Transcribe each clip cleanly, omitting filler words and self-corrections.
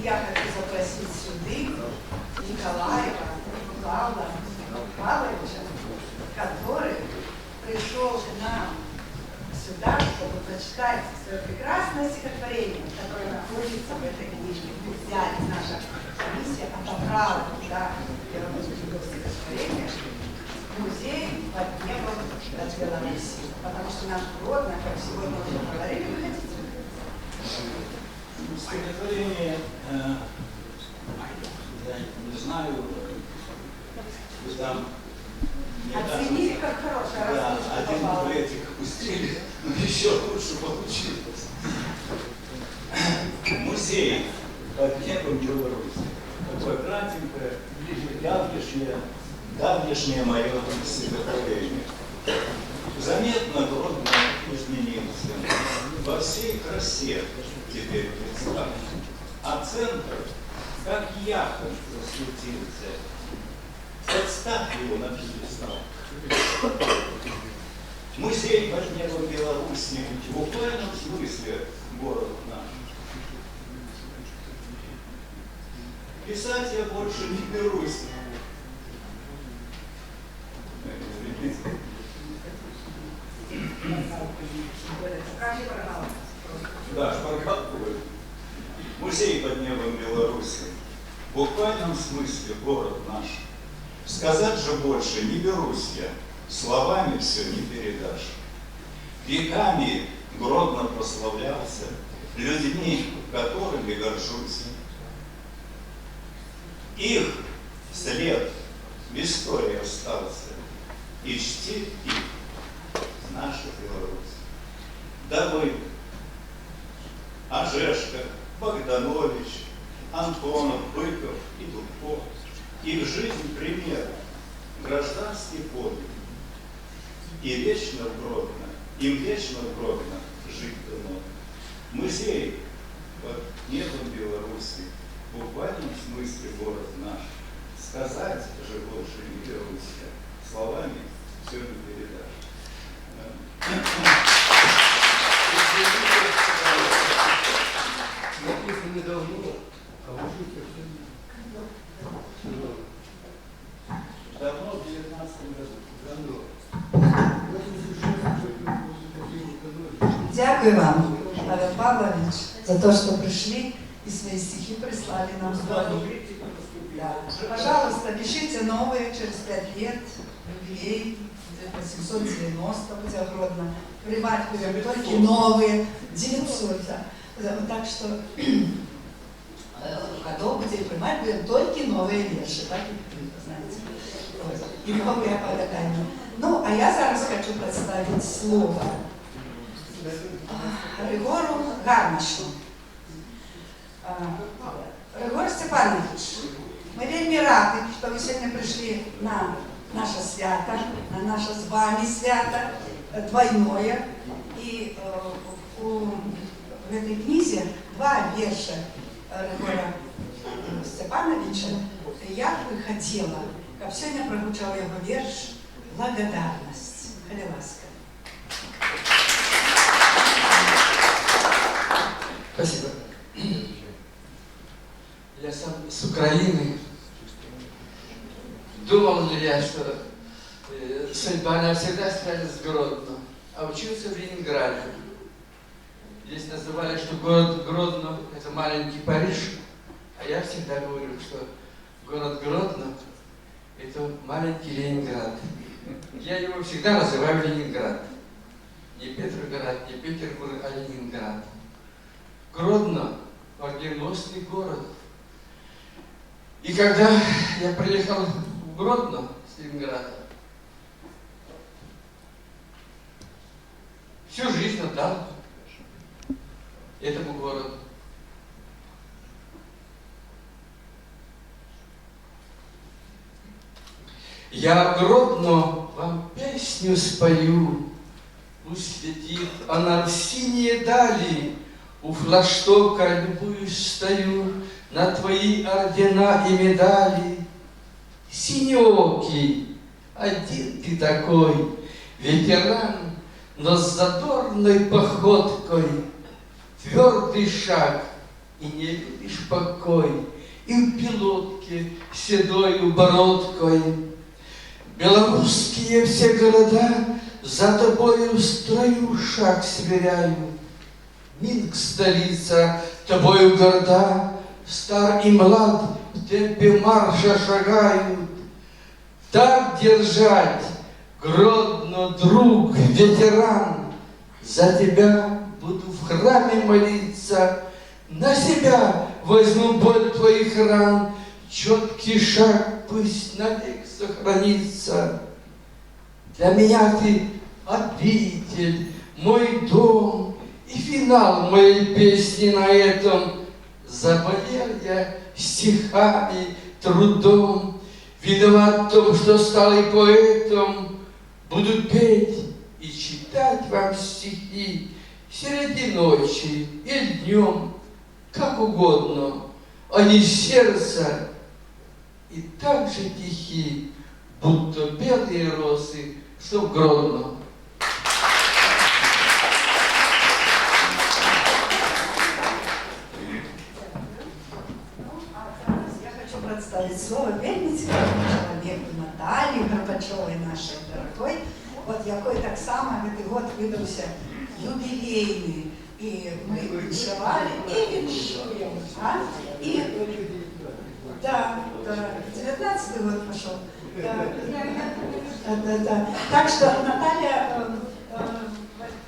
И я хочу запросить сюда Николаева Павла Павловича, который пришел к нам сюда, чтобы прочитать свое прекрасное стихотворение, которое находится в этой книжке. Мы взяли, наша комиссия отобрала туда стихотворение в музей под небом над Белоруссией. Потому что наш Гродно, как сегодня уже говорили, вы хотите? Стихотворение, я не знаю, вы там... Оцените, как хорошая раскрутка один попала. куплетик пустили, но еще лучше получилось. Музей под небом Беларуси. Такое кратенькое, давнешнее мое стихотворение. Заметно Гродно изменился. Во всей красе теперь представлен. А центр, как яхонт, засветился. Представь его на пьедестал. Музей под небом Беларуси, в буквальном смысле город наш. Писать я больше не берусь. Да, шпаргалковый. Музей под небом Беларуси. В буквальном смысле город наш. Сказать же больше не берусь я, словами все не передашь. Веками Гродно прославлялся, людьми, которыми горжусь. Их след в истории остался, и чтит их наша Беларусь. Да вы, Ожешко, Богданович, Антонов, Быков и Дубко, их жизнь пример, гражданский подвиг. И вечно в Гродно, им вечно в Гродно жить дано. Музей под небом Беларуси, в буквальном смысле город наш. Сказать же больше не берусь я, словами все не передашь. Написано недавно, а вы жите Давно, в 19 году. Дякую вам, Павел Павлович, за то, что пришли и свои стихи прислали нам в Гродно. Да. Пожалуйста, пишите новые через 5 лет, юбилей, 890 будет Гродно. Привать будем только новые, 900. Да. Так что годов будем принимать будем только новые верши, так и знаете. И новые оповедания. Ну, а я зараз хочу представить слово Григору Гармашу. Григор Степанович, мы вельми рады, что вы сегодня пришли на наше свято, на наше с вами свято, двойное. И в этой книге 2 верша Григора Степановича. Я бы хотела, как сегодня прозвучал его верш «Благодарность». Коли ласка. Спасибо. Я сам с Украины. Думал ли я, что судьба навсегда связана с Гродно, а учился в Ленинграде. Здесь называли, что город Гродно – это маленький Париж, а я всегда говорю, что город Гродно – это маленький Ленинград. Я его всегда называю Ленинград. Не Петроград, не Петербург, а Ленинград. Гродно – победоносный город. И когда я приехал в Гродно с Ленинграда, всю жизнь отдал этому городу. Я Гродно вам песню спою, пусть светит она в синие дали, у флагштока любуюсь стою на твои ордена и медали. Синеокий, один ты такой, ветеран, но с задорной походкой, твердый шаг и не любишь покой, и в пилотке седою бородкой. Белорусские все города за тобою в строю шаг сверяют. Минск, столица, тобою горда, стар и млад в темпе марша шагают. Так держать, Гродно, друг, ветеран, за тебя буду в храме молиться, на себя возьму боль твоих ран, четкий шаг пусть навек сохранится. Для меня ты обитель, мой дом и финал моей песни на этом. Заболел я стихами, трудом, виноват в том, что стал и поэтом. Буду петь и читать вам стихи среди ночи или днем, как угодно, они сердца и так же тихи, будто белые росы, что в Гродно. Я хочу представить слово вельми цікавому чоловіку Наталії Горбачовой, нашей дорогой. Вот якой так само этот год выдался юбилейный. И мы вышивали и віншуем. А? И, да, 19-й год пошел. Да. Так что Наталья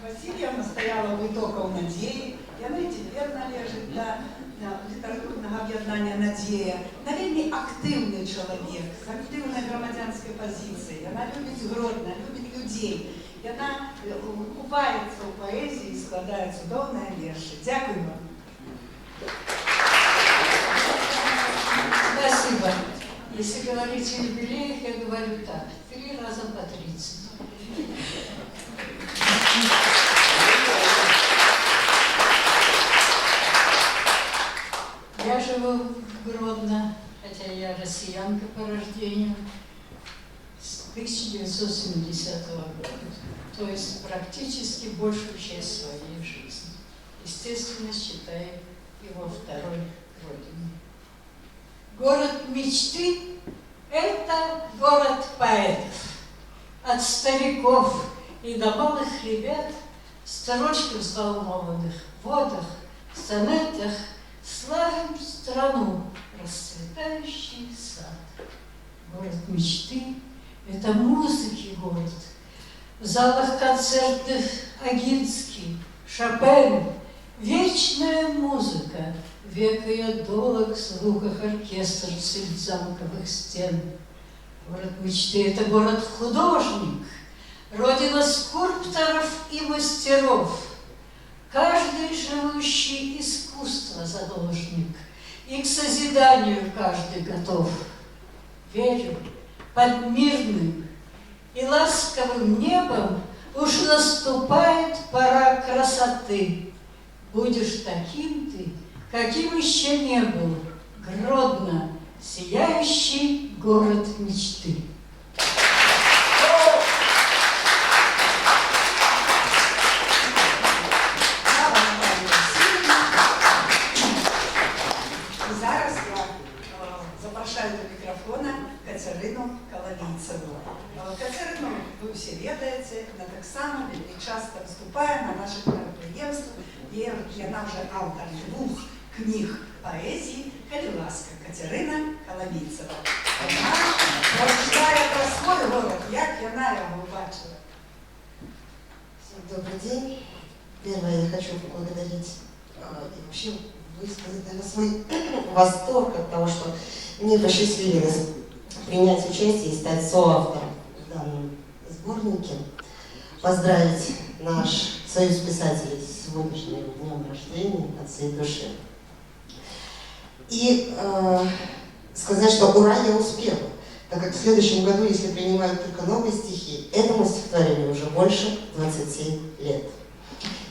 Васильевна стояла у итогов надеи. Яна і тепер належить до літературного об'єднання «Надія». Вона вельми активний чоловік, з активною громадянською позицією. Вона любить Гродно, любить людей. Вона купається у поезії і складає чудовні вірші. Дякую вам. Спасибо. Если говорить о юбилеях, я говорю так: 3 раза по 30. Я живу в Гродно, хотя я россиянка по рождению, с 1970 года. То есть практически большую часть своей жизни. Естественно, считаю его второй родиной. Город мечты – это город поэтов. От стариков и до малых ребят строчки в взволнованных водах, сонетах славим страну, расцветающий сад. Город мечты – это музыки город. В залах концертных Огинский, Шопен, вечная музыка, век ее долог в звуках оркестр средь замковых стен. Город мечты – это город-художник, родина скульпторов и мастеров. Каждый живущий искусство заложник, и к созиданию каждый готов. Верю, под мирным и ласковым небом уж наступает пора красоты. Будешь таким ты, каким еще не был, Гродно, сияющий город мечты. І зараз я запрошую до мікрофона Катерину Коломійцеву. Катерину ви всі ведаєте, вона так само вельми часто виступає на наших мероприємствах. І вона вже автор 2 книг поезії «Коли ласка» Катерина Коломійцева. Вона розповідає про свій город, як вона його бачила. Всем добрый день. Первое, я хочу поблагодарить и вообще высказать, наверное, свой восторг от того, что мне посчастливилось принять участие и стать соавтором в данном сборнике. Поздравить наш Союз писателей с сегодняшним днем рождения от всей души. И сказать, что ура, я успела. Так как в следующем году, если принимают только новые стихи, этому стихотворению уже больше 27 лет.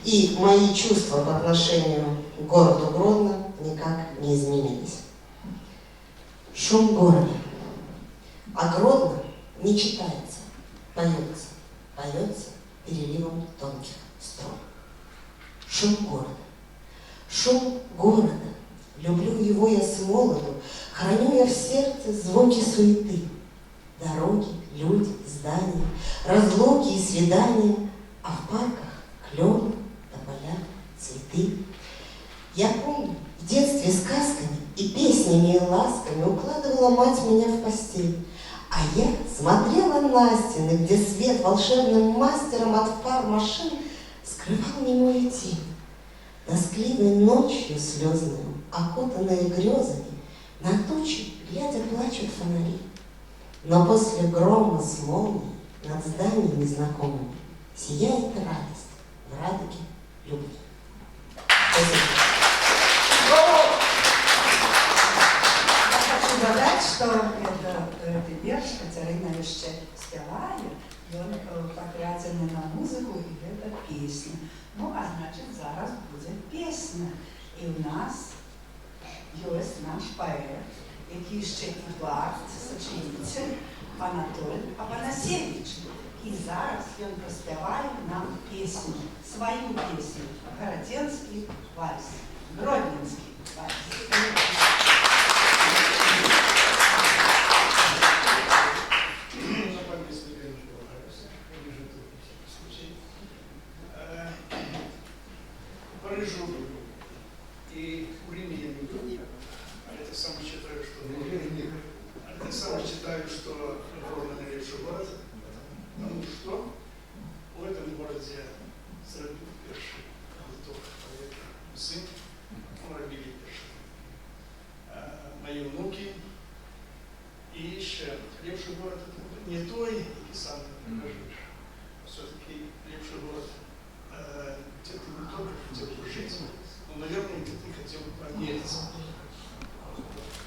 И мои чувства по отношению к городу Гродно никак не изменились. Шум города. А Гродно не читается, поется. Поется переливом тонких струн. Шум города. Шум города люблю его я с молоду, храню я в сердце звуки суеты. Дороги, люди, здания, разлуки и свидания, а в парках клены, тополя, цветы. Я помню, в детстве сказками и песнями и ласками укладывала мать меня в постель, а я смотрела на стены, где свет волшебным мастером от фар машин скрывал немую тень. Тоскливой ночью слезную, окутанные грезами, на тучи, глядя, плачут фонари. Но после грома с молнией над зданиями знакомыми сияет радость в радуге любви. Спасибо. Я хочу додать, что это верш Катерина еще спевает, и он покрятен на музыку, и это песня. Ну, а значит, зараз будет песня. И у нас есть наш поэт, який ще і Барт, сочинитель Анатолій Афанасьевич. І зараз він проспіває нам пісню, свою пісню, Городенський вальс, Гродненський вальс. Парижу и в Риме я не был, а это сам считаю, что ровно наилучший город, потому что в этом городе зробив перший гурток поэта сын, робили перший. Мои внуки и еще лепший город это не той, и сам покажешь, а все-таки лепший город. Те, кто не только хотел бы жить, но, наверное, где-то не хотел бы помериться.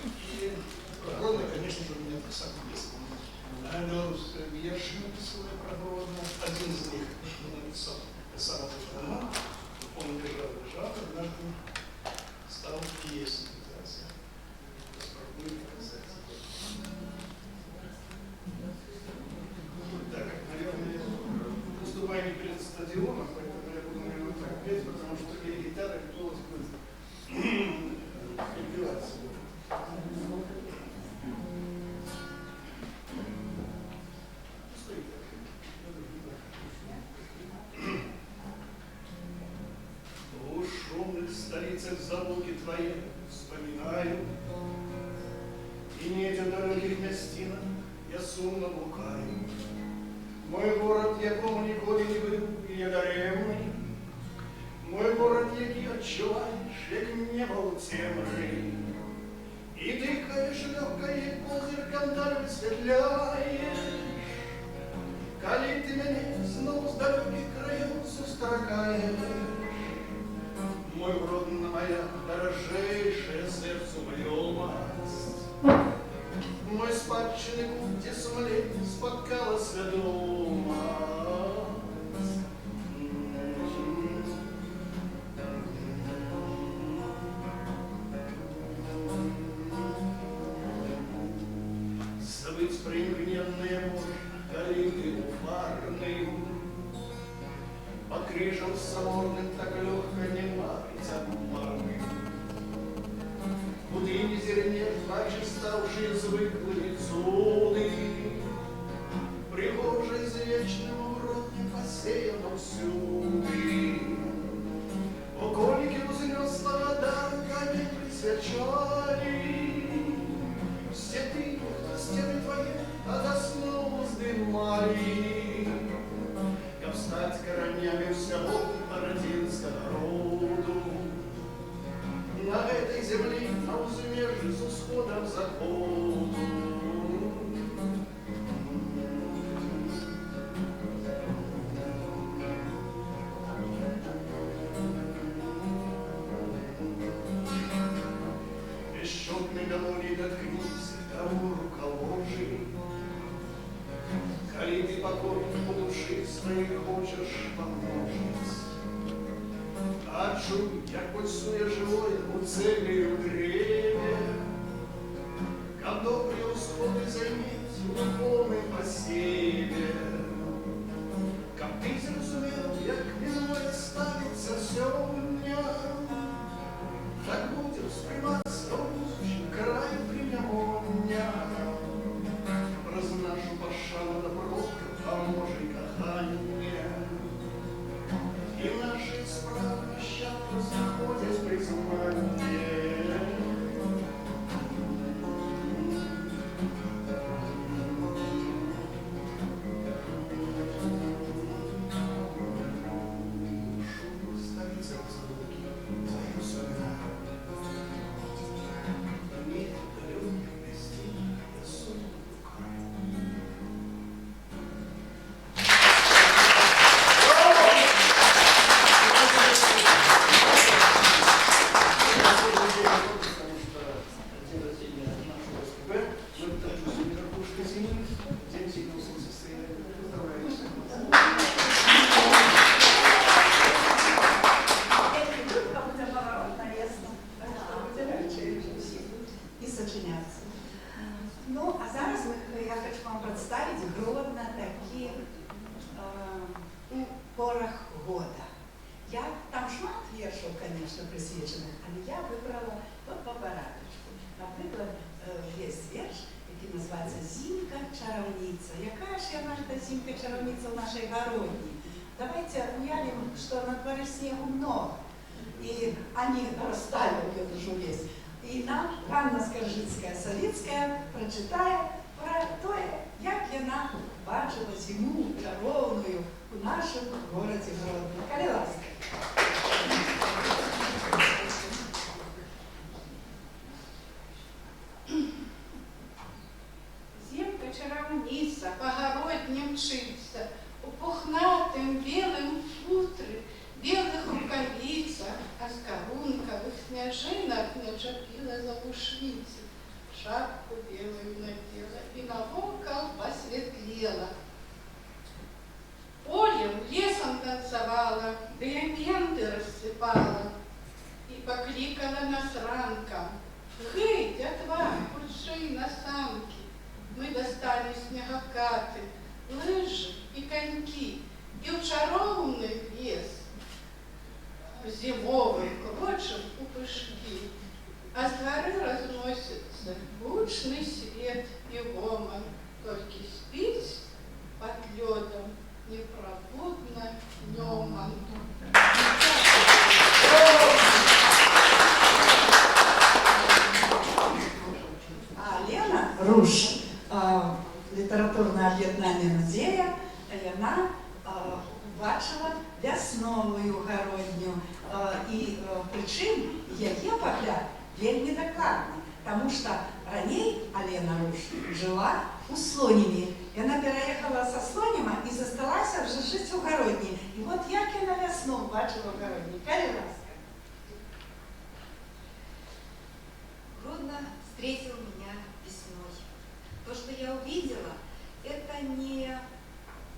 И Гродно, конечно же, у меня так само есть. Белорусская верши написала про Гродно. Один из них написал сам давно. Он лежал, однажды стал песней. Попробую показать. Так, наверное, выступаю не перед стадионом, поэтому я буду, наверное, так петь, потому что и гитара, и голос будет перебиваться. В шумных столицах залуги твои вспоминаю, и не этих далеких местинах я сумно блукаю. Мой город, якому ніколи не був, і я даремний. Мой город, який відчуваєш, як небо у темрі. І дихаєш легкое, позір кантар висвітляєш. Коли ти мене знов з далеких країв зустракаєш. Мой Гродно, моя дорожайшая сердцу моё масть. Мой спадщинный кут, где самолет споткала свядома. Забыть примкненное море, калиты уфарный. Под крижем соборным так легко не марить обманы. Будыни зерне, плачет ставшие звыклыми цуды. Пригожей за вечным уроднем посеяном всюды. Окольники вознес слова дарками присвячали. Все ты, стены твои, от основу вздымали. Как встать коронями всего бородинского роду. На этой земле, на узмежье с усходом заходу. Бесчетной голове доткнись к тому руколожи. Коли ты покорен по души своей хочешь помножить. А чуй, як пульсує живое у цели у древе, как добрые усходы заметь в полном посеве. Как ты зрозумел, як виной ставится сегодня, так будем спряматься что заходит в признание. Шум столицы разлуки, твою сына. Мир далеких гостей, я сунул руками. І сочиняться. Ну, а зараз я хочу вам представить Гродно такі у порах года. Там шмат віршів, звісно, присвячених, але я вибрала по порядочку. Наприклад, є вірш, який називається «Зимка-чаровниця». Яка ж я наша зимка-чаровниця в нашій городні? Давайте уявим, что на дворе снегу много, и они растаяли уже весь. И нам Ганна Скаржицька-Савицька прочитає про те, як вона бачила зиму чаровною у нашому городі Гродно. Коли ласка. Зимка-чаровница по городне мчится, у пухнатым белым футре, белых рукавицах, а с корунковых снежинок наджапила забушницы, шапку белую надела и навокал посветлела. Полем, лесом танцевала, диаменты рассыпала и покликала нас ранком: «Гей, дятва, курши на самки!» Мы достали снегокаты, лыжи и коньки, и в чаровный лес зимовый крочем у пышки, а с горы разносится гучный свет и гомон, только спить под ледом непробудно Неман. А Лена Руш, літературне об'єднання «Надія», вона бачила весновую городню. І причым яе погляд вельмі докладны, потому что раней Алена Руш жила у Слониме. Яна переехала со Слонима и засталась уже жить у городні. И вот як яна весну бачила у городні. Коли ласка. Гродно встретил меня весной. То, что я увидела, это не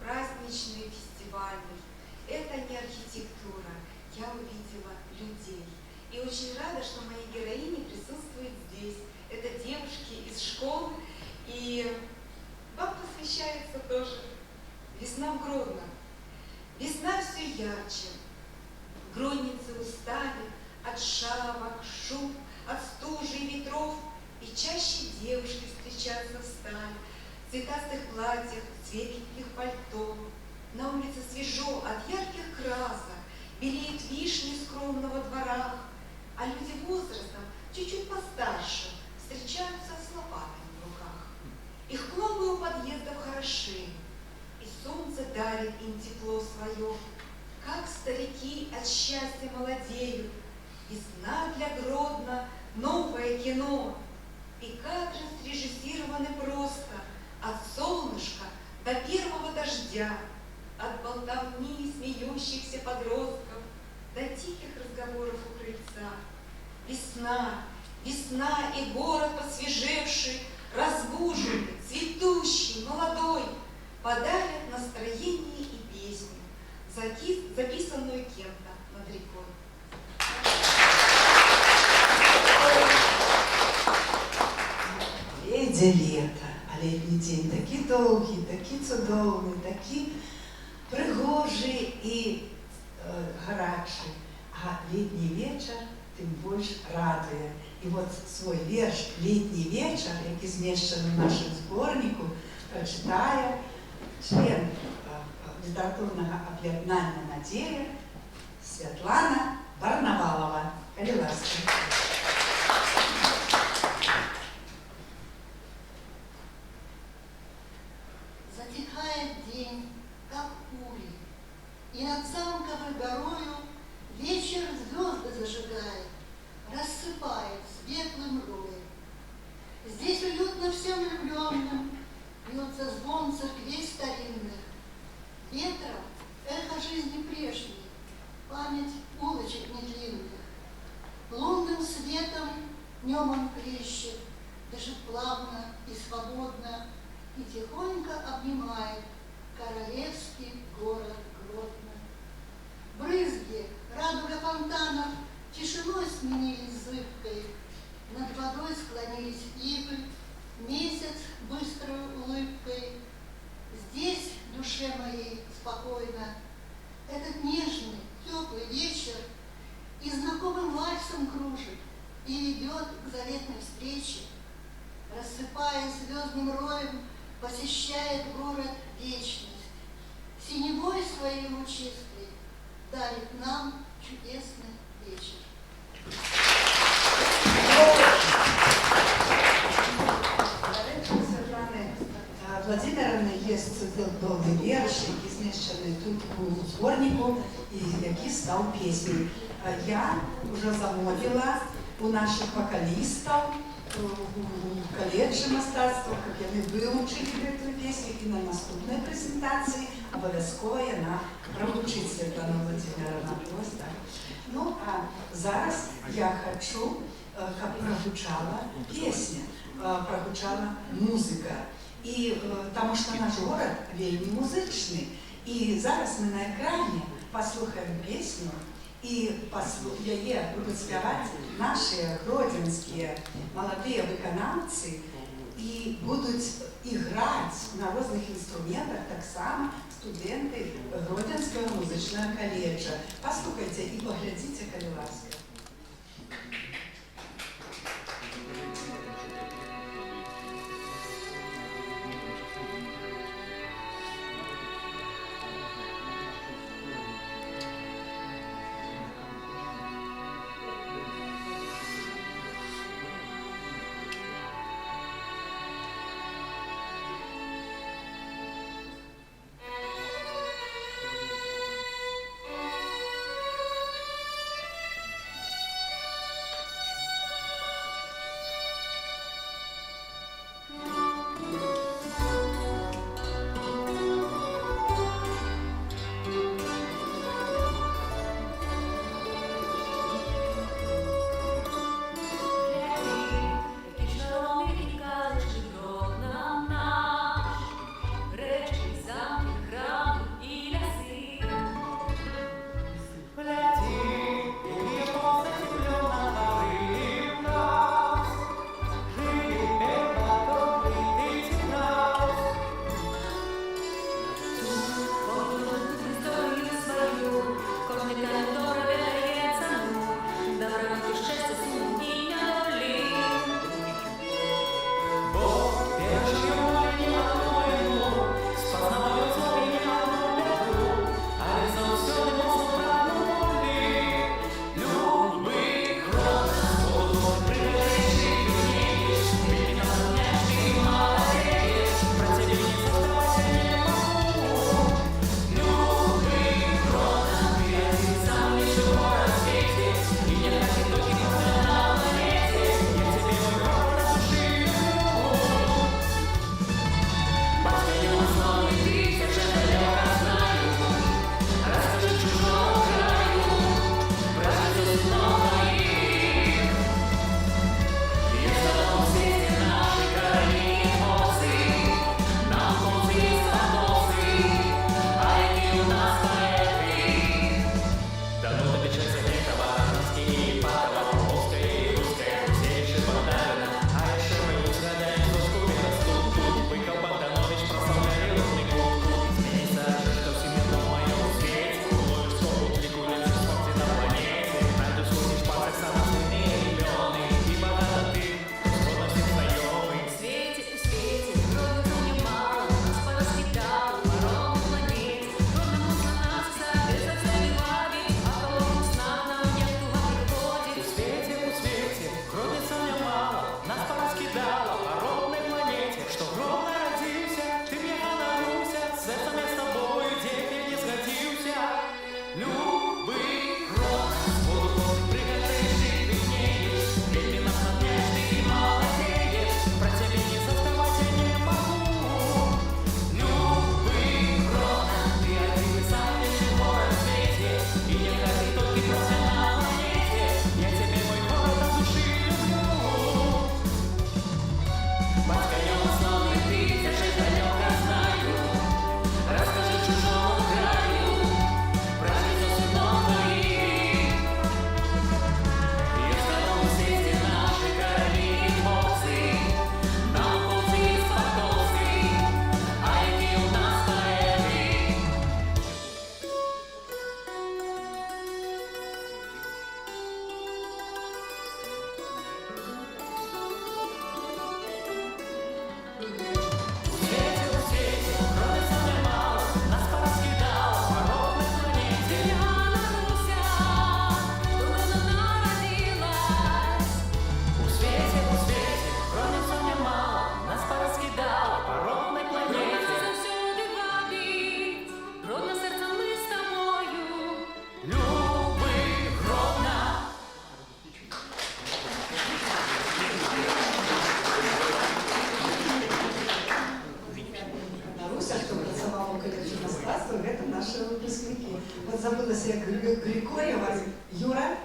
праздничный фестивальный, это не архитектура. Я увидела людей. И очень рада, что мои героини присутствуют здесь. Это девушки из школы. И вам посвящается тоже весна в Гродно. Весна все ярче. Гродницы устали от шапок, шуб, от стужи и ветров. И чаще девушки встречаться встали в цветастых платьях, светленьких пальто. На улице свежо от ярких красок, белеют вишни скромного двора, а люди возрастом чуть-чуть постарше встречаются с лопатами в руках. Их клумбы у подъездов хороши, и солнце дарит им тепло свое. Как старики от счастья молодеют, весна для Гродно, новое кино. И кадры срежиссированы просто, от солнышка до первого дождя, от болтовни смеющихся подростков до тихих разговоров у крыльца. Весна, весна и город посвежевший, разбуженный, цветущий, молодой, подарят настроение и песню, записанную кем-то над рекой. Йде лето, а літній день такий довгий, такий цудовний, такий пригожий і гарячий. А літній вечір тим більше радує. І от свій вірш «Літній вечір», який зміщений в нашому зборнику, прочитає член літературного об'єднання «Надія» Світлана Барнавалова. Калиласка. Затихает день, как пули, и над замковой горою вечер звезды зажигает, рассыпает светлым роем. Здесь уютно всем влюбленным, бьется звон церквей старинных, ветром эхо жизни прежней, память улочек недлинных. Лунным светом днем он плещет, дышит плавно и свободно, и тихонько обнимает королевский город Гродно. Брызги, радуга фонтанов тишиной сменились зыбкой, над водой склонились ивы, месяц быстрой улыбкой. Здесь, в душе моей, спокойно, этот нежный, теплый вечер и знакомым вальсом кружит, и ведет к заветной встрече. Рассыпаясь звездным роем, посещает город вечность. Синевой своей лучистой дарит нам чудесный вечер. Владимировна jest добрий вірш, який знищений тут у зборнику, і який став піснею. Я вже заводила у наших вокалістів у коледжі мистецтва, як вони вивчили цю пісню, і на наступній презентації обов'язково вона прозвучить Світлана Владимировна. Ось так. Ну, а зараз я хочу, щоб прозвучала пісня, прозвучала музика. І тому що наш город вельми музичний. І зараз ми на екрані послухаємо пісню, і її будуть співати наші гродненські молоді виконавці, і будуть грати на різних інструментах так само студенти Гродненського музичного коледжа. Послухайте і поглядіть, коли ласка. Анастасия Григорьева, Юра,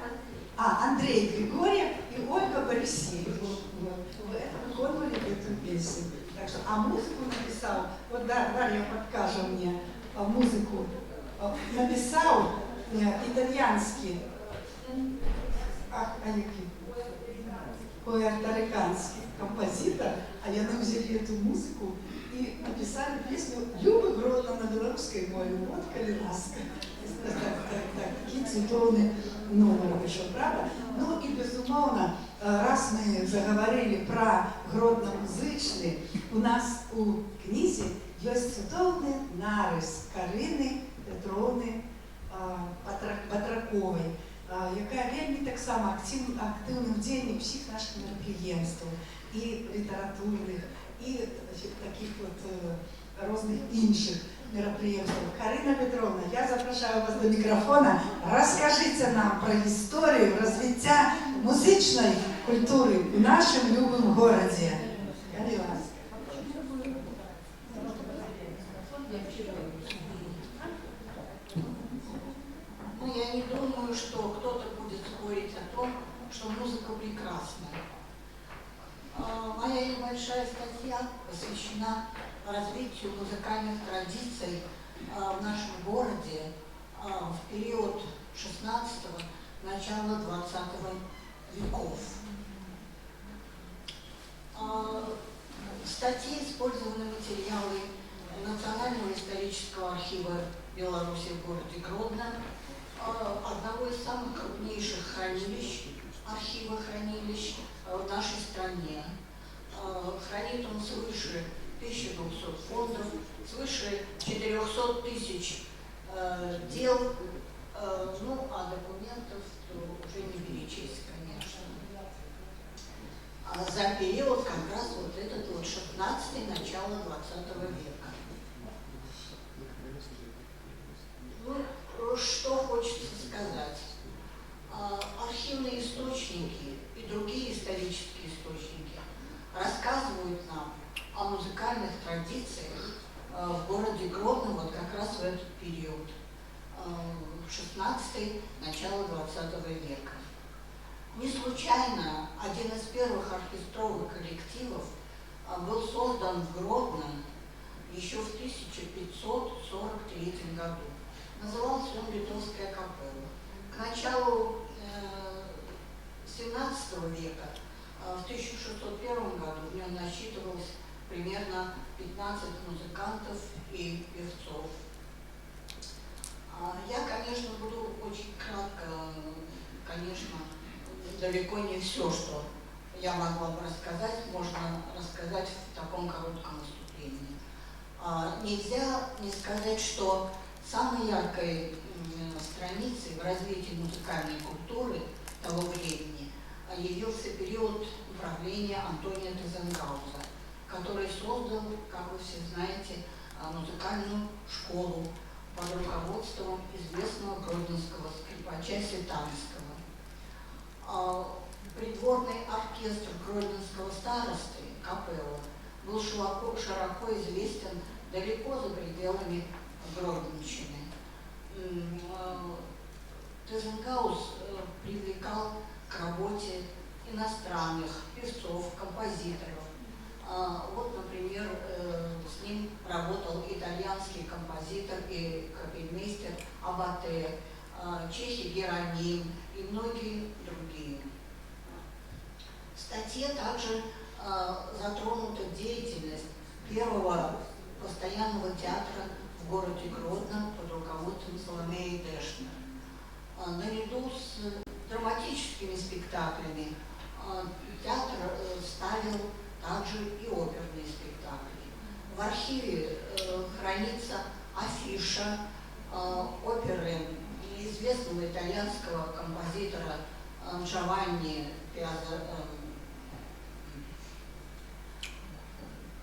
Андрей Григорьев и Ольга Борисеева. Вот. Это выходили эту песню. Так что, а музыку написал, вот Дарья подкажет мне музыку, написал итальянский, пуэрториканский композитор, а яны взяли эту музыку и написали песню «Люба Гродно» на белорусской мове. Вот коли ласка. Такие цудовные номеры вышел, правда? Ну и безумовно, раз мы заговорили про Гродно-музычны, у нас у кнізе есть цудовный нарис Карины Петровны Батраковой, яка вельмі таксама активны ўдзельнік всіх наших мерапрыемстваў, і літаратурных, і таких вот розных іншых мерапрыемстваў. Карина Петровна, я запрашаю вас до микрофона. Расскажите нам про историю развития музычной культуры в нашем любом городе. Ну, я не думаю, что кто-то будет спорить о том, что музыка прекрасная. Моя небольшая статья посвящена развитию музыкальных традиций в нашем городе в период 16-го, начала 20 веков. В статье использованы материалы Национального исторического архива Беларуси в городе Гродно, одного из самых крупнейших хранилищ, архива хранилищ в нашей стране. Хранит он свыше 1200 фондов, свыше 400 тысяч дел, ну, а документов уже не перечесть, конечно. За период как раз вот этот вот 16-й, начало 20 века. Ну, что хочется сказать. Архивные источники и другие исторические источники рассказывают нам о музыкальных традициях в городе Гродно вот как раз в этот период, 16-й, начало 20 века. Не случайно один из первых оркестровых коллективов был создан в Гродно еще в 1543 году. Назывался он «Литовская капелла». К началу 17 века, в 1601 году, в нем насчитывалось примерно 15 музыкантов и певцов. Я, конечно, буду очень кратко, конечно, далеко не все, что я могла бы рассказать, можно рассказать в таком коротком выступлении. Нельзя не сказать, что самой яркой страницей в развитии музыкальной культуры того времени явился период правления Антония Тезенгауза, который создал, как вы все знаете, музыкальную школу под руководством известного гродненского скрипача Светанского. Придворный оркестр гродненского старосты, капелла, был широко известен далеко за пределами Гродненщины. Тезенгауз привлекал к работе иностранных певцов, композиторов. Вот, например, с ним работал итальянский композитор и капельмейстер Абате, чехи Героним и многие другие. В статье также затронута деятельность первого постоянного театра в городе Гродно под руководством Соломеи Дэшнер. Наряду с драматическими спектаклями театр ставил также и оперные спектакли. В архиве хранится афиша оперы известного итальянского композитора Джованни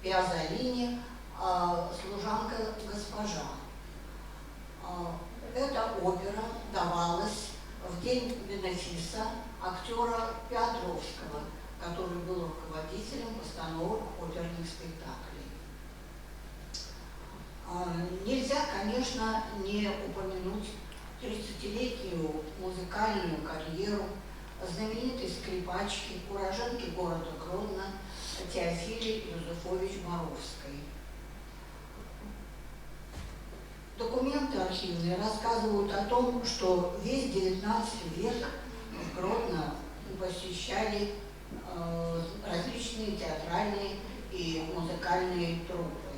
Пиазолини «Служанка госпожа». Эта опера давалась в день бенефиса актера Петровского, который был руководителем постановок оперных спектаклей. Нельзя, конечно, не упомянуть 30-летнюю музыкальную карьеру знаменитой скрипачки, уроженки города Гродно Теофилии Юзефович Боровской. Документы архивные рассказывают о том, что весь XIX век в Гродно посещали различные театральные и музыкальные труппы.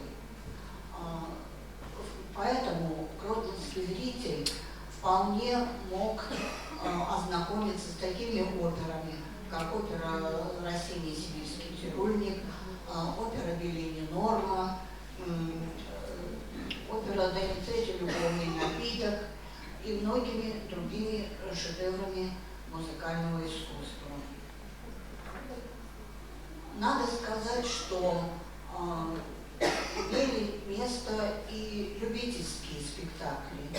Поэтому гродненский зритель вполне мог ознакомиться с такими операми, как опера Россини «Сибирский цирюльник», опера Беллини «Норма», опера Доницетти «Любовный напиток» и многими другими шедеврами музыкального искусства. Надо сказать, что имели место и любительские спектакли.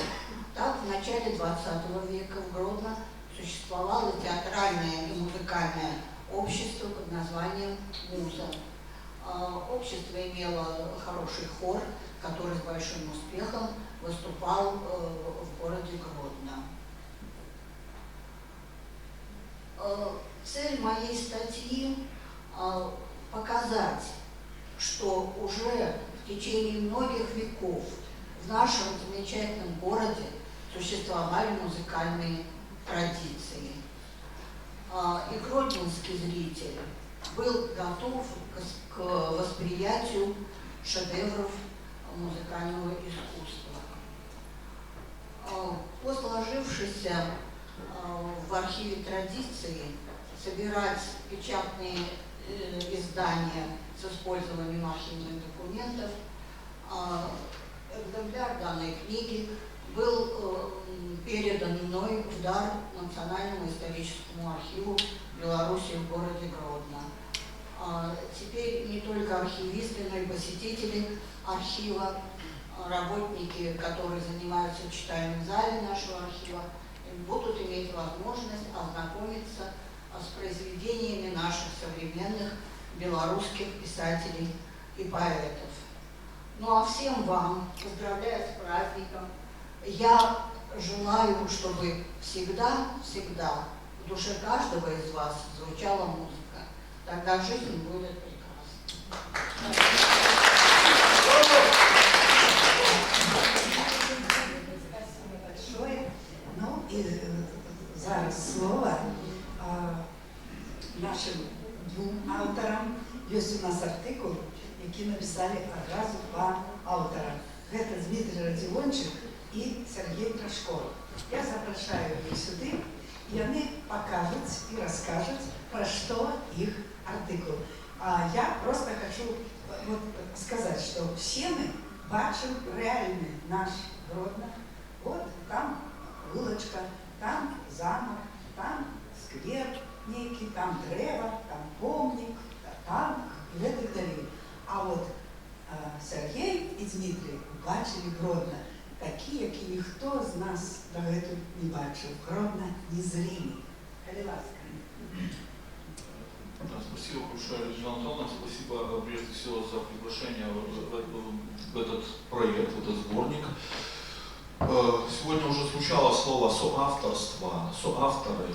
Так, в начале 20 века в Гродно существовало театральное и музыкальное общество под названием «Муза». Общество имело хороший хор, который с большим успехом выступал в городе Гродно. Цель моей статьи – показать, что уже в течение многих веков в нашем замечательном городе существовали музыкальные традиции. И гродненский зритель был готов к восприятию шедевров музыкального искусства. По сложившейся в архиве традиции собирать печатные издания с использованием архивных документов, экземпляр данной книги был передан мной в дар Национальному историческому архиву Беларуси в городе Гродно. Теперь не только архивисты, но и посетители архива, работники, которые занимаются в читальном зале нашего архива, будут иметь возможность ознакомиться с произведениями наших современных белорусских писателей и поэтов. Ну а всем вам, поздравляю с праздником, я желаю, чтобы всегда в душе каждого из вас звучала музыка. Тогда жизнь будет прекрасна. Спасибо большое. Ну и зараз слово нашим двом авторам. Есть у нас артикул, які написали одразу два автора. Это Дмитрий Родиончик и Сергей Трошко. Я запрошаю их сюда, и они покажут и расскажут, про что их артикул. А я просто хочу вот сказать, что все мы бачим реальный наш Гродно. Вот там вулочка, там замок, там сквер некий, там древо, там помник, там и так далее. А вот Сергей и Дмитрий бачили Гродно такие, які ніхто з нас до этого не бачив. Гродно незримый. Коли ласка. Спасибо большое, Людмила Антоновна. Спасибо прежде всего за приглашение в этот проект, в этот сборник. Сегодня уже звучало слово соавторство, соавторы.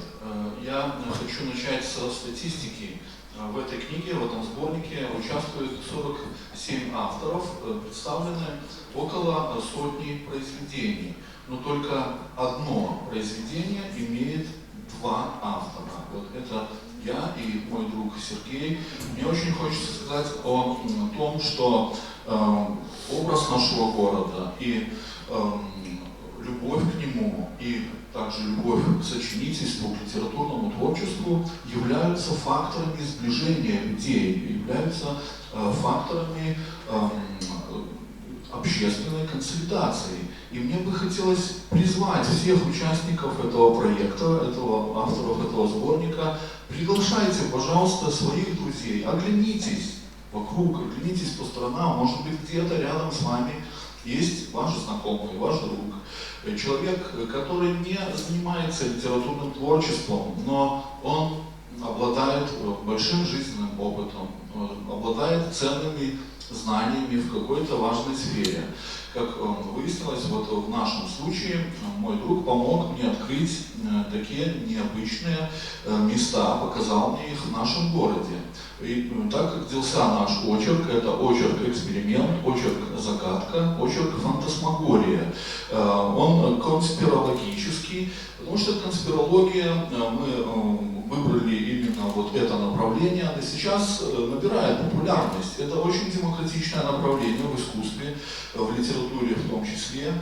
Я хочу начать со статистики. В этой книге, в этом сборнике участвует 47 авторов, представлены около сотни произведений. Но только одно произведение имеет два автора. Вот это я и мой друг Сергей. Мне очень хочется сказать о том, что образ нашего города и любовь к нему, и также любовь к сочинительству, к литературному творчеству являются факторами сближения людей, являются факторами общественной консолидации. И мне бы хотелось призвать всех участников этого проекта, авторов этого сборника, приглашайте, пожалуйста, своих друзей, оглянитесь вокруг, оглянитесь по сторонам, может быть, где-то рядом с вами есть ваш знакомый, ваш друг, человек, который не занимается литературным творчеством, но он обладает большим жизненным опытом, обладает ценными знаниями в какой-то важной сфере. Как выяснилось, вот в нашем случае мой друг помог мне открыть такие необычные места, показал мне их в нашем городе. И так как делся наш очерк, это очерк-эксперимент, очерк-загадка, очерк-фантасмагория. Он конспирологический, потому что конспирология, мы выбрали именно вот это направление, оно сейчас набирает популярность. Это очень демократичное направление в искусстве, в литературе в том числе.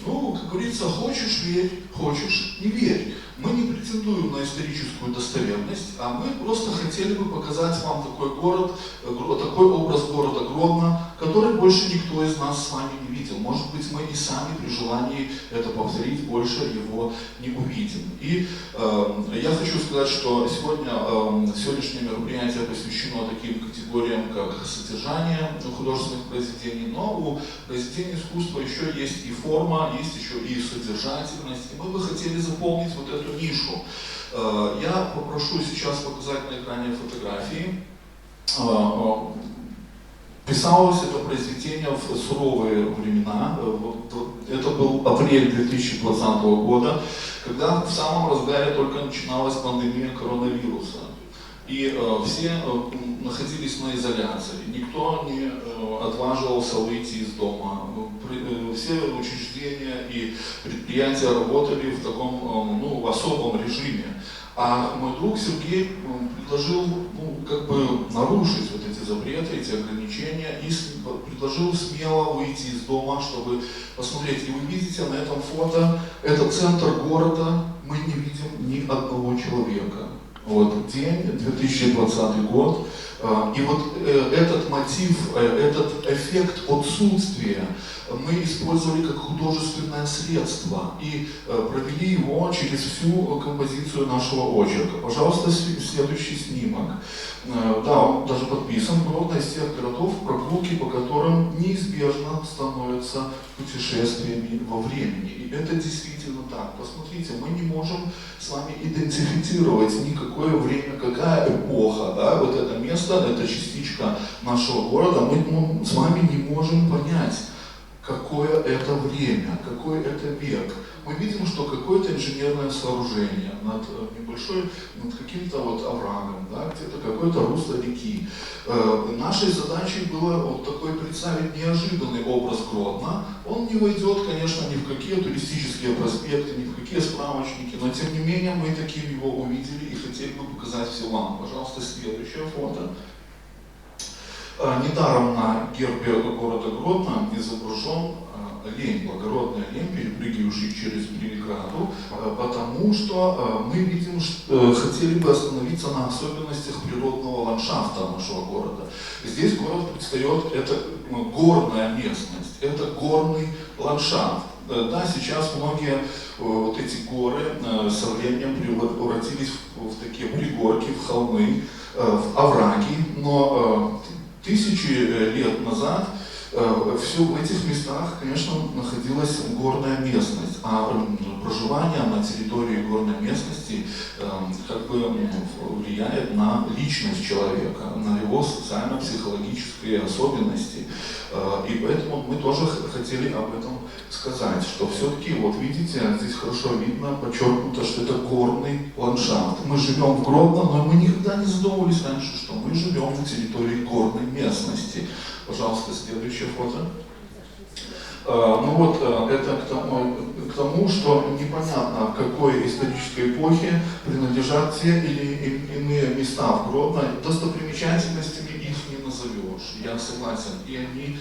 Ну, как говорится, хочешь верь, хочешь не верь. Мы не претендуем на историческую достоверность, а мы просто хотели бы показать вам такой город, такой образ города Гродно, который больше никто из нас с вами не видел. Может быть, мы и сами при желании это повторить больше его не увидим. И я хочу сказать, что сегодняшнее мероприятие посвящено таким категориям, как содержание художественных произведений, но у произведений искусства еще есть и форма, есть еще и содержательность, и мы бы хотели заполнить вот эту нишу. Я попрошу сейчас показать на экране фотографии. Писалось это произведение в суровые времена. Это был апрель 2020 года, когда в самом разгаре только начиналась пандемия коронавируса. И все находились на изоляции, никто не отваживался выйти из дома. Все учреждения и предприятия работали в таком, в особом режиме. А мой друг Сергей предложил, как бы нарушить вот эти запреты, эти ограничения, и предложил смело выйти из дома, чтобы посмотреть. И вы видите на этом фото, это центр города, мы не видим ни одного человека. Вот день, 2020 год, и вот этот мотив, этот эффект отсутствия мы использовали как художественное средство и провели его через всю композицию нашего очерка. Пожалуйста, следующий снимок. Да, он даже подписан. Гродно из тех городов, прогулки по которым неизбежно становятся путешествиями во времени. И это действительно так. Посмотрите, мы не можем с вами идентифицировать никакое время, какая эпоха, да, вот это место, это частичка нашего города, мы с вами не можем понять, какое это время, какой это век. Мы видим, что какое-то инженерное сооружение над каким-то вот оврагом, да, где-то какое-то русло реки. Нашей задачей было вот такой представить неожиданный образ Гродно. Он не войдет, конечно, ни в какие туристические проспекты, ни в какие справочники, но тем не менее мы таким его увидели и хотели бы показать все вам. Пожалуйста, следующее фото. Недаром на гербе города Гродно изображен олень, благородный олень, перепрыгивающий через преграду, потому что мы видим, что хотели бы остановиться на особенностях природного ландшафта нашего города. Здесь город предстает, это горная местность, это горный ландшафт. Да, сейчас многие вот эти горы со временем превратились в такие пригорки, в холмы, в овраги, но тысячи лет назад все в этих местах, конечно, находилась горная местность, а проживание на территории горной местности как бы влияет на личность человека, на его социально-психологические особенности. И поэтому мы тоже хотели об этом сказать, что все-таки, вот видите, здесь хорошо видно, подчеркнуто, что это горный ландшафт. Мы живем в Гродно, но мы никогда не задумывались раньше, что мы живем на территории горной местности. Пожалуйста, следующее фото. Это к тому, что непонятно, в какой исторической эпохе принадлежат те или иные места в Гродно. Достопримечательностями их не назовешь, я согласен, и они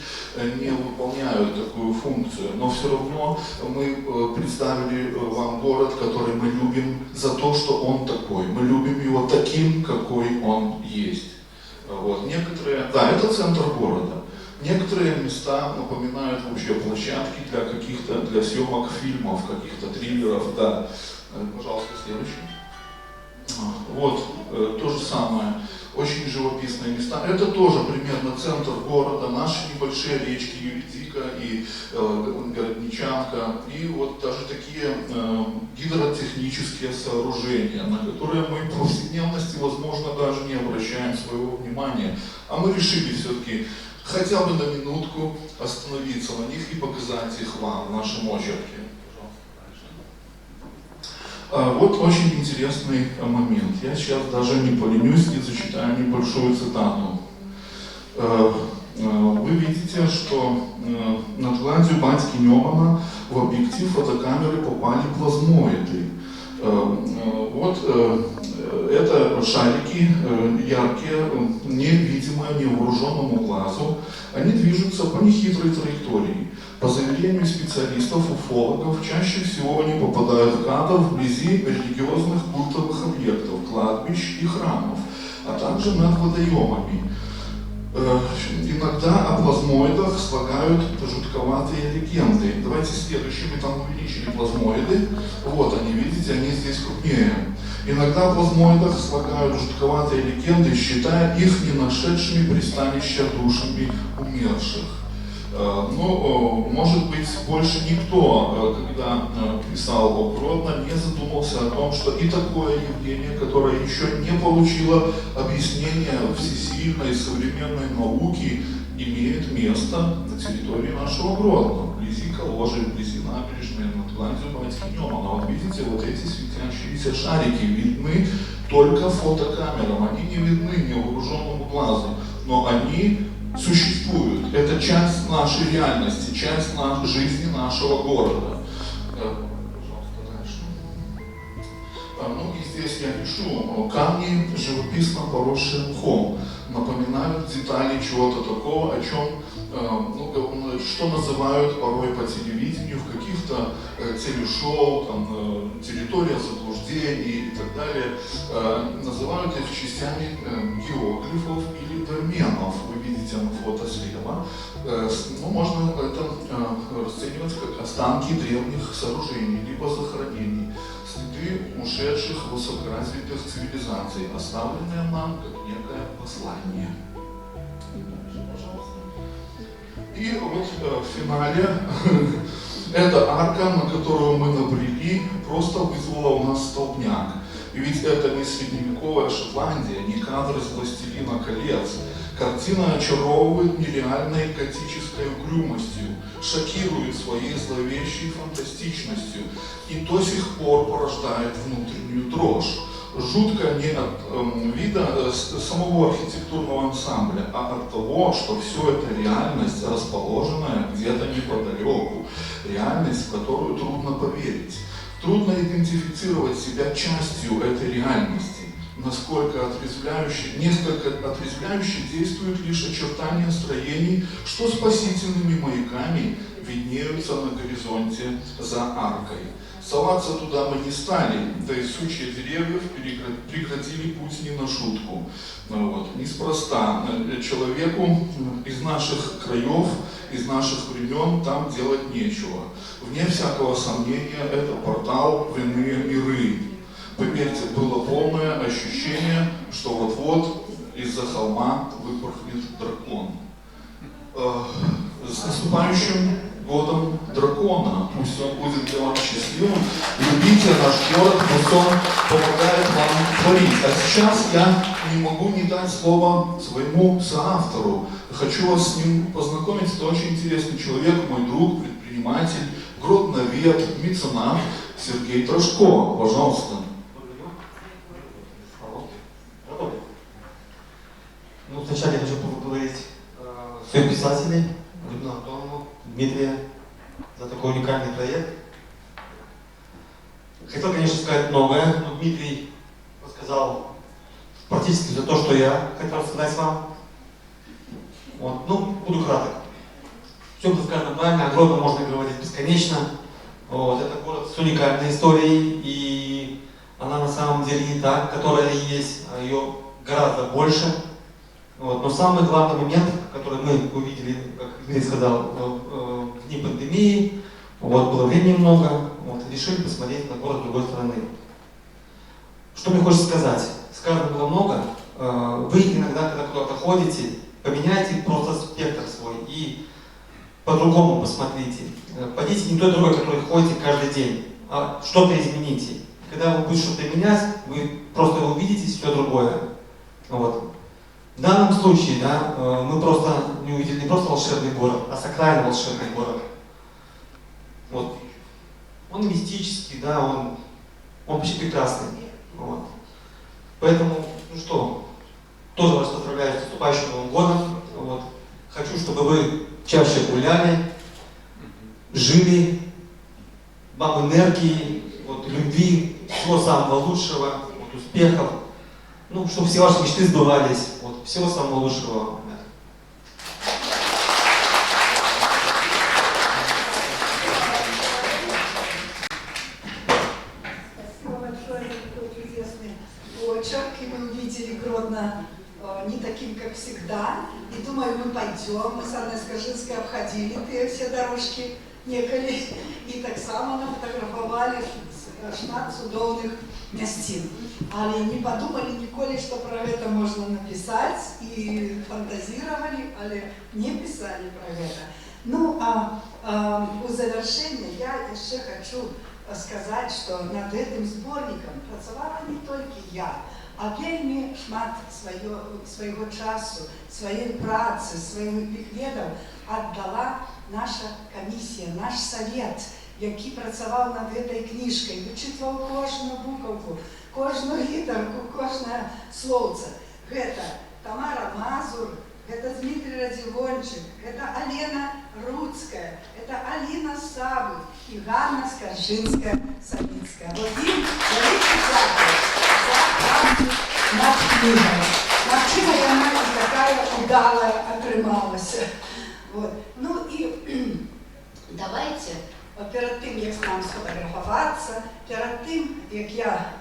не выполняют такую функцию. Но все равно мы представили вам город, который мы любим за то, что он такой. Мы любим его таким, какой он есть. Вот. Некоторые, да, это центр города. Некоторые места напоминают вообще площадки для съемок фильмов, каких-то триллеров, да. Пожалуйста, следующий. Вот, то же самое. Очень живописные места. Это тоже примерно центр города, наши небольшие речки Юридика и Городничанка, и вот даже такие гидротехнические сооружения, на которые мы в повседневности, возможно, даже не обращаем своего внимания. А мы решили все-таки хотя бы на минутку остановиться на них и показать их вам в нашем очерке. Вот очень интересный момент. Я сейчас даже не поленюсь и зачитаю небольшую цитату. Вы видите, что над гладью батьки Нёмана в объектив фотокамеры попали плазмоиды. Вот это шарики яркие, невидимые невооруженному глазу. Они движутся по нехитрой траектории. По заверению специалистов, уфологов, чаще всего они попадают в кадр вблизи религиозных культовых объектов, кладбищ и храмов, а также над водоемами. Иногда о плазмоидах слагают жутковатые легенды. Давайте следующими, там увеличили плазмоиды. Вот они, видите, они здесь крупнее. Иногда о плазмоидах слагают жутковатые легенды, считая их не нашедшими пристанища душами умерших. Но, может быть, больше никто, когда писал о Гродно, не задумался о том, что и такое явление, которое еще не получило объяснения всесильной современной науки, имеет место на территории нашего Гродно, вблизи Калужи, вблизи набережной, над гладью батьки Нёмана. Вот видите, вот эти светящиеся шарики видны только фотокамерам, они не видны невооруженному глазу, но они существуют. Это часть нашей реальности, часть жизни нашего города. Пожалуйста, дальше. Ну и здесь я пишу: камни, живописно поросшие мхом, напоминают детали чего-то такого, о чем, что называют порой по телевидению, в каких-то телешоу, там, территория заблуждений и так далее, называют их частями геоглифов или дольменов. Вы видите на фото слева. Ну, можно это расценивать как останки древних сооружений, либо захоронений, следы ушедших высокоразвитых цивилизаций, оставленные нам как некое послание. И вот в финале эта арка, на которую мы набрели, просто вызвала у нас столбняк. И ведь это не средневековая Шотландия, не кадр из «Властелина колец». Картина очаровывает нереальной готической угрюмостью, шокирует своей зловещей фантастичностью и до сих пор порождает внутреннюю дрожь. Жутко не от вида самого архитектурного ансамбля, а от того, что все это реальность, расположенная где-то неподалеку, реальность, в которую трудно поверить. Трудно идентифицировать себя частью этой реальности. Насколько несколько отрезвляюще действуют лишь очертания строений, что спасительными маяками виднеются на горизонте за аркой. Соваться туда мы не стали, да и сучья деревьев прекратили путь не на шутку. Вот. Неспроста человеку из наших краев, из наших времен там делать нечего. Вне всякого сомнения, это портал в иные миры. Поверьте, было полное ощущение, что вот-вот из-за холма выпорхнет дракон. С наступающим годом дракона. Пусть он будет для вас счастливым. Любите наш город, пусть он помогает вам творить. А сейчас я не могу не дать слово своему соавтору. Хочу вас с ним познакомить. Это очень интересный человек, мой друг, предприниматель, гродновед, меценат Сергей Трошко. Пожалуйста. Ну, вначале я хочу поблагодарить своих писателей, Людмилу Антоновну, Дмитрия, за такой уникальный проект. Хотел, конечно, сказать многое, но Дмитрий рассказал практически все то, что я хотел рассказать вам. Вот. Ну, буду краток. Все было сказано правильно, о Гродно можно говорить бесконечно. Вот. Это город с уникальной историей, и она на самом деле не та, которая есть, а ее гораздо больше. Вот. Но самый главный момент, который мы увидели, как Дмитрий сказал, в дни пандемии, вот, было времени много, вот, решили посмотреть на город с другой стороны. Что мне хочется сказать? Сказано было много. Вы иногда, когда куда-то ходите, поменяйте просто спектр свой и по-другому посмотрите. Пойдите не той дорогой, которой ходите каждый день, а что-то измените. Когда вы будете что-то менять, вы просто увидите все другое. Вот. В данном случае, да, мы просто не увидели не просто волшебный город, а сакральный волшебный город. Вот. Он мистический, да, он вообще прекрасный. Вот. Поэтому, ну что, тоже вас поздравляю с наступающим Новым годом. Вот. Хочу, чтобы вы чаще гуляли, жили, вам энергии, вот, любви, всего самого лучшего, вот, успехов. Ну, чтобы все ваши мечты сбывались. Вот, всего самого лучшего вам. Спасибо большое за такой чудесный очерк. И мы увидели Гродно не таким, как всегда. И думаю, мы пойдем. Мы с Анной Скажинской обходили все дорожки неколи. И так само нафотографовали шмат цудовных мясцін. Але не подумали ніколи, что про это можно написать, и фантазировали, але не писали про это. Ну, а у завершения я еще хочу сказать, что над этим сборником працавала не только я, а вельми шмат своего часу, своей працы, своих ведаў отдала наша комиссия, наш совет, які працаваў над этой книжкой, вычитывал кожную буковку, кожную літарку, кожное словце. Это Тамара Мазур, это Дмитрий Радзивончик, это Алена Руцкая, это Алина Сабы и Ганна Скаржинская-Савицкая. Вот им великий дякую за працу над книгой. Магчыма, яна не такая удалая атрымалась. Вот. Ну и давайте перед тем, як з нам сфотографуватися, перед тим, як я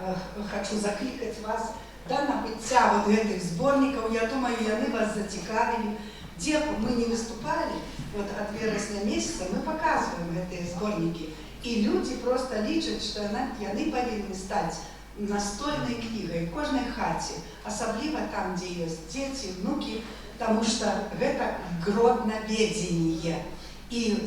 хочу закликати вас до набыцця вот этих зборників, я думаю, яны вас зацікавили. Где бы мы не выступали, вот от вересня месяца мы показываем эти сборники. И люди просто лічаць, что яны повинны стать настольной книгой в кожной хаце, особливо там, где есть дети, внуки, потому что это гродноведение. И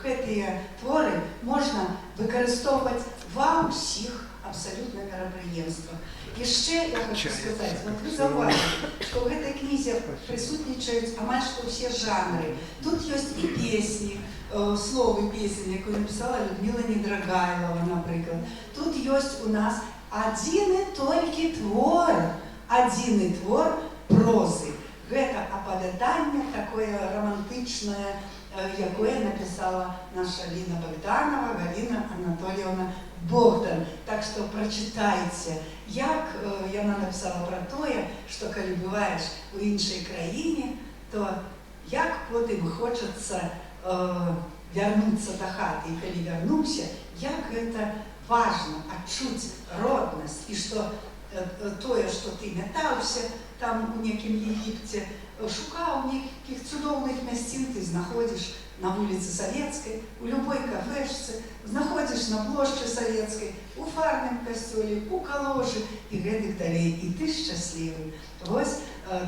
гэтыя творы можна выкарыстоўваць ва ўсіх абсалютна мерапрыемствах. Яшчэ я хочу сказаць, вот вы заўважылі, што ў гэтай кнізе прысутнічаюць амаль што ўсе жанры. Тут ёсць і песні, словы песень, якую написала Людмила Недрагайлова, напрыклад. Тут ёсць у нас адзіны толькі твор, адзіны твор прозы. Гэта апавяданне такое романтычнае, якое написала наша Лина Богданова, Галина Анатольевна Богдан. Так что прочитайте, як яна написала про тое, что калі бываешь у іншай краіне, то як потым хочется вярнуцца до хаты. І калі вярнуўся, як гэта важно адчуць роднасць, і что тое, что ты мятаўся там у некім Егіпце, шукаў неких цудоўных мясцін, ты знаходзіш на вуліцы Савецкай, у любой кафешцы, знаходзіш на плошчы Савецкай, у фарным касцёле, у калошы і гэтых далей, і ты шчаслівы. Вось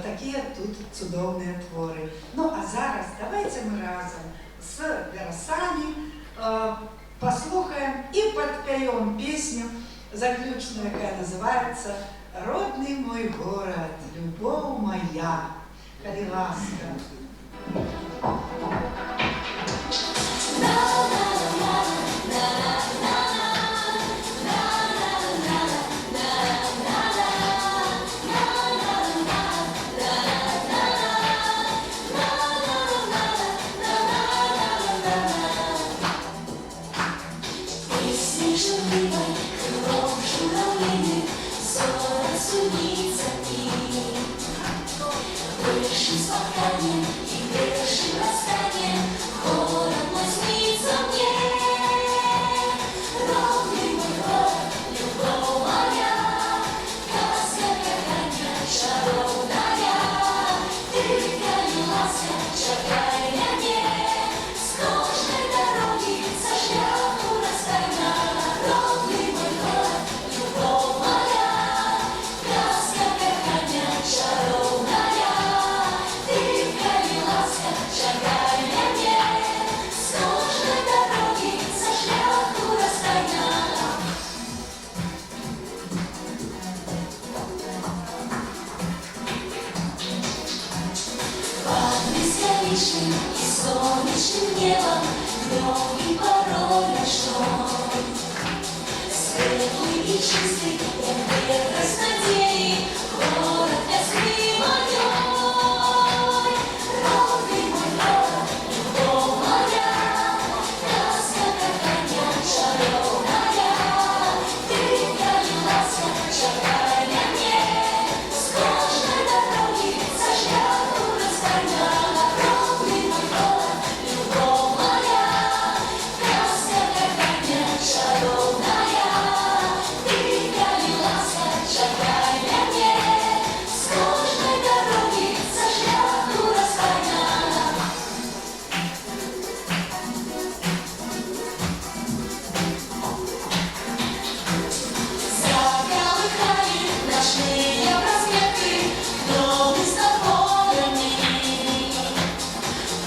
такія тут цудоўныя творы. Ну а зараз давайте мы разом с верасамі послухаем и подпоем песню заключную, якая называется «Родный мой город, любовь моя». Калі ласка. Спокойнее и верши восстание. крышей и солнечным небом, днем и порой ночной. Светлый и чистый, он ветрос надеи, город весны моей. Родный мой город, любовь моя, краска какая чаровная. Ты пролилась, чарная мне, с кожной дороги сожгла расстояла. Родный мой город, любовь моя, краска какая чаровная. Ты пролилась, чарная мне, с кожной дороги сожгла расстояла. Заколыхали ночные просветы, дома с тобой.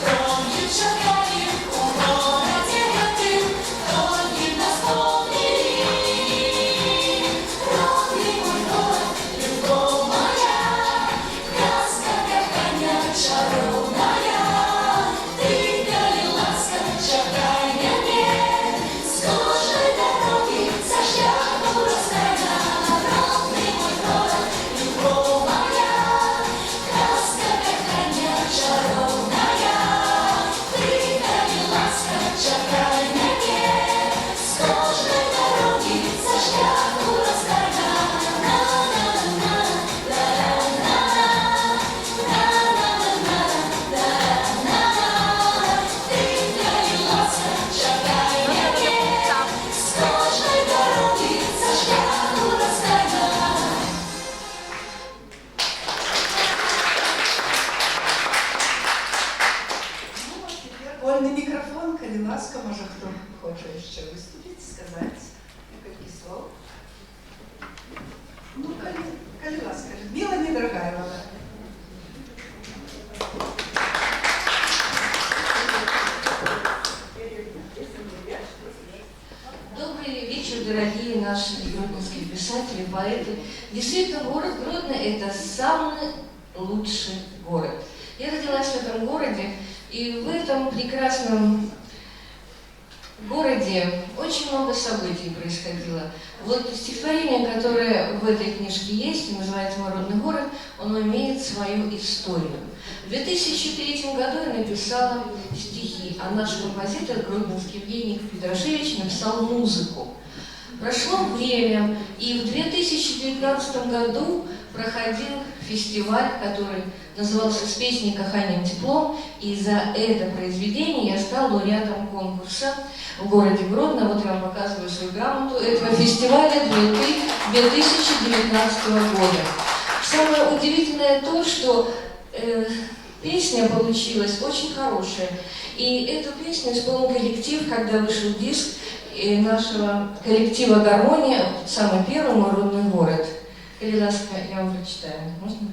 Кровью шагали у городе рядым, кровью нас помнили. Родный мой город, любовь моя, краска какая чаровная. Ты пролилась, чарная мне, с кожей дороги сожгла расстояла. Родный мой город, любовь моя, краска какая чаровная. Ты пролилась, чарная мне, с кожей дороги сожгла расстояла. Ты пролилась, чарная мне, с кожей дороги сожгла расстояла. Вольний мікрофон, коли ласка, може хто хоче ще виступити, сказати які слова. Ну, коли ласка, Людмила Недорогайлова. Добрый вечер, дорогие наши гродненские писатели, поэты. Действительно, город Гродно – это самый лучший город. Я родилась в этом городе, и в этом прекрасном городе очень много событий происходило. Вот стихотворение, которое в этой книжке есть, называется «Мой родный город», оно имеет свою историю. В 2003 году я написала стихи, а наш композитор гродненский Евгений Петрашевич написал музыку. Прошло время, и в 2019 году проходил фестиваль, который назывался «С песней каханием теплом», и за это произведение я стала лауреатом конкурса в городе Гродно. Вот я вам показываю свою грамоту этого фестиваля 2019 года. Самое удивительное то, что песня получилась очень хорошая. И эту песню исполнил коллектив, когда вышел диск нашего коллектива «Гармония», самый первый «Мой родной город». Или ласка, я вам прочитаю. Можно?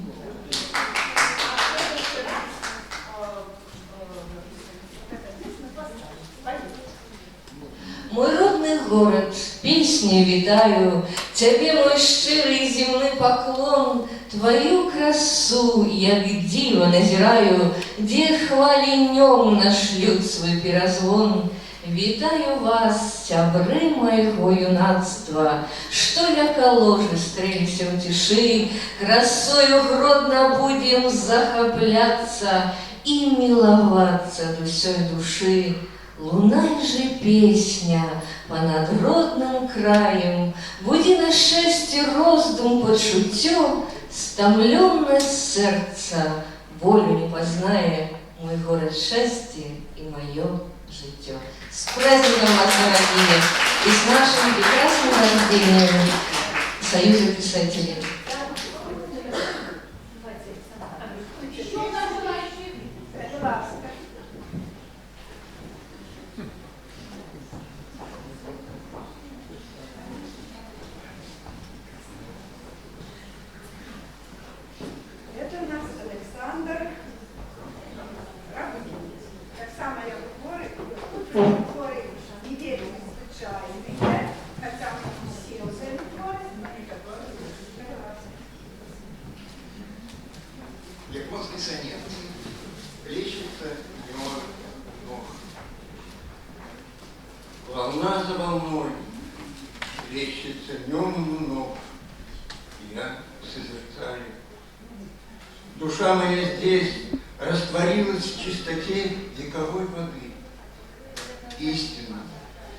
Мой родный город, песни вітаю, тебе мой щирий земный поклон, твою красу я диво назираю, где хваленем нашлют свой перезвон. Вітаю вас, сябры моего юнацтва, что ляка ложи стрелися в тиши, красою Гродно будем захопляться и миловаться до всей души. Лунай же песня понад родным краем, буди на счастье роздум почуттю, стомленность сердца, болю не позная, мой город счастье и мое житье. С праздником вас, дорогие, и с нашим прекрасным рождением Союза писателей. Это у нас Александр Рабин. Так само я который неделю случайные, хотя мы все уже говорим, дома у ног. Я созерцаю. Душа моя здесь растворилась в чистоте вековой воды. Истина,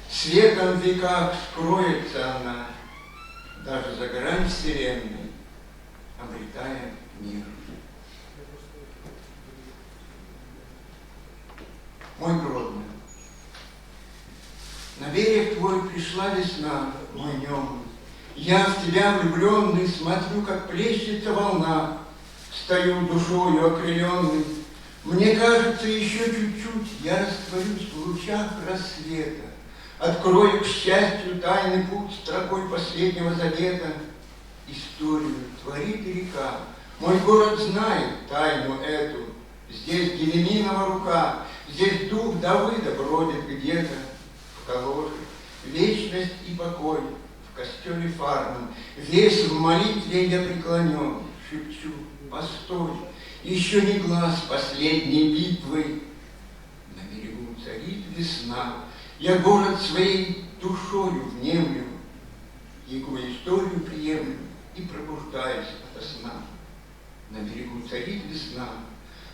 светом в веках скроется она, даже за грань вселенной, обретая мир. Мой Гродно, на берег твой пришла весна, мой нем. Я в тебя влюбленный смотрю, как плещется волна, стою душою окрыленный. Мне кажется, еще чуть-чуть я растворюсь в лучах рассвета, открою, к счастью, тайный путь строкой последнего завета. Историю творит река, мой город знает тайну эту. Здесь Гелеминова рука, здесь дух Давыда бродит где-то в Каложе. Вечность и покой в костеле фарном, весь в молитве я преклонен, шепчу, постой, еще не глаз последней битвы. На берегу царит весна, я город своей душою внемлю, его историю приемлю и пробуждаюсь ото сна. На берегу царит весна,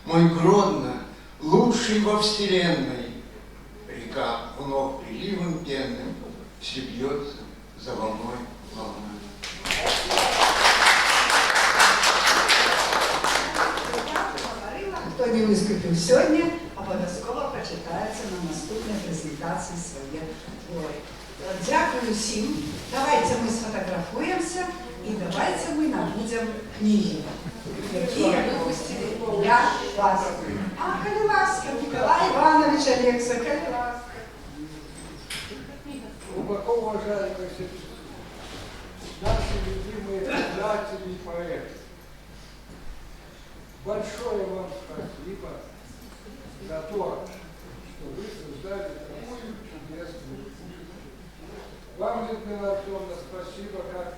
мой Гродно, лучший во вселенной. Река вновь приливом пенным все бьется за волной волна. Хто не виступив сьогодні, обов'язково почитається на наступній презентації своє твори. Дякую всім. Давайте ми сфотографуємося і давайте ми набудемо книги, які випустили для вас. А, коли ласка, Николай Иванович Алекса, коли ласка. Глубоко уважаемые все наши любимые писатели и поэты, большое вам спасибо за то, что вы создали такую чудесную книгу. Вам, Людмила Артемовна, спасибо как